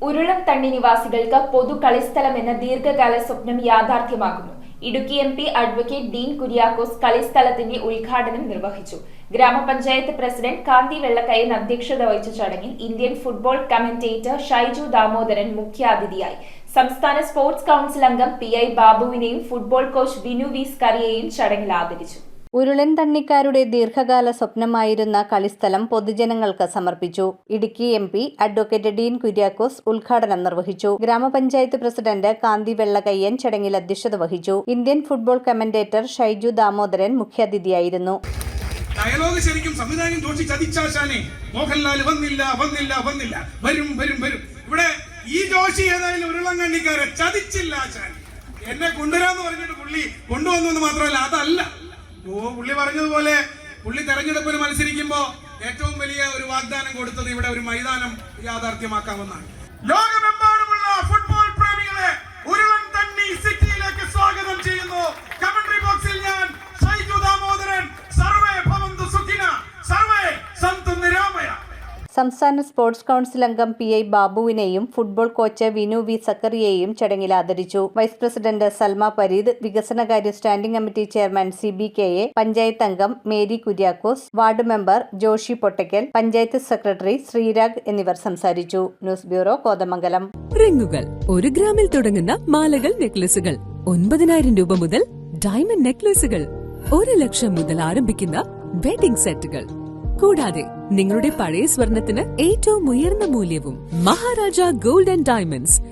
ഉരുളംതണ്ണി നിവാസികൾക്ക് പൊതു കളിസ്ഥലം എന്ന ദീർഘകാല സ്വപ്നം യാഥാർത്ഥ്യമാകുന്നു. Idukki MP. Advocate Dean Kuriakose കളിസ്ഥലത്തിന്റെ ഉദ്ഘാടനം നിർവഹിച്ചു. ഗ്രാമപഞ്ചായത്ത് പ്രസിഡന്റ് കാന്തി വെള്ളക്കയൻ അധ്യക്ഷത വഹിച്ച ചടങ്ങിൽ Indian football commentator Shaiju Damodaran മുഖ്യാതിഥിയായി. സംസ്ഥാന സ്പോർട്സ് കൌൺസിൽ അംഗം പി.ഐ. ബാബുവിനെയും ഫുട്ബോൾ കോച്ച് വിനു വി സ്കറിയയെയും ചടങ്ങിൽ ആദരിച്ചു. ഉരുളൻതണ്ണിക്കാരുടെ ദീർഘകാല സ്വപ്നമായിരുന്ന കളിസ്ഥലം പൊതുജനങ്ങൾക്ക് സമർപ്പിച്ചു. Idukki MP. Advocate Dean Kuriakose ഉദ്ഘാടനം നിർവഹിച്ചു. ഗ്രാമപഞ്ചായത്ത് പ്രസിഡന്റ് കാന്തി വെള്ളക്കയ്യൻ ചടങ്ങിൽ അധ്യക്ഷത വഹിച്ചു. Indian football commentator Shaiju Damodaran മുഖ്യാതിഥിയായിരുന്നു. ഡയലോഗ് ശരിക്കും സംവിധാനം ജോഷി ചതിച്ചാശാനെ. മോഹൻലാൽ വന്നില്ല വരും ഇവിടെ ഈ ജോഷി ഏതായാലും ഉരുളൻതണ്ണിക്കാരെ ചതിച്ചില്ല ആശാൻ. എന്നെ കൊണ്ടുവരാന്ന് പറഞ്ഞിട്ട് പുള്ളി കൊണ്ടുവന്നു എന്ന് മാത്രമല്ല, അതല്ല പുള്ളി പറഞ്ഞതുപോലെ പുള്ളി തെരഞ്ഞെടുപ്പിൽ മത്സരിക്കുമ്പോ ഏറ്റവും വലിയ ഒരു വാഗ്ദാനം കൊടുത്തത് ഇവിടെ ഒരു മൈതാനം യാഥാർത്ഥ്യമാക്കാമെന്നാണ്. ലോകമെമ്പാടുമുള്ള ഫുട്ബോൾ പ്രേമികളെ ഉരുളൻതണ്ണി സിറ്റിയിലേക്ക് സ്വാഗതം ചെയ്യുന്നു. കമന്ററി ബോക്സിൽ ഞാൻ ഷൈജു ദാമോദരൻ. സർവേ ഭവന്തു സുഖിന, സർവേ സന്തു നിരാമയ. സംസ്ഥാന സ്പോർട്സ് കൌൺസിൽ അംഗം പി.ഐ. ബാബുവിനെയും ഫുട്ബോൾ കോച്ച് വിനു വി സ്കറിയയെയും ചടങ്ങിൽ ആദരിച്ചു. വൈസ് പ്രസിഡന്റ് സൽമ പരീദ്, വികസനകാര്യ standing committee chairman CBKA, panchayat അംഗം Mary Kuriakose, ward member Joshi Pottackal, panchayat secretary Sreerag എന്നിവർ സംസാരിച്ചു. News bureau, Kothamangalam. റിങ്ങുകൾ 1 ഗ്രാമിൽ തുടങ്ങുന്ന മാലകൾ, നെക്ലസുകൾ 9,000 രൂപ മുതൽ ഡയമണ്ട് നെക്ലസുകൾ 1 ലക്ഷം മുതൽ ആരംഭിക്കുന്ന വെഡിംഗ് സെറ്റുകൾ, കൂടാതെ നിങ്ങളുടെ പഴയ സ്വർണത്തിന് ഏറ്റവും ഉയർന്ന മൂല്യവും. Maharaja gold and diamonds,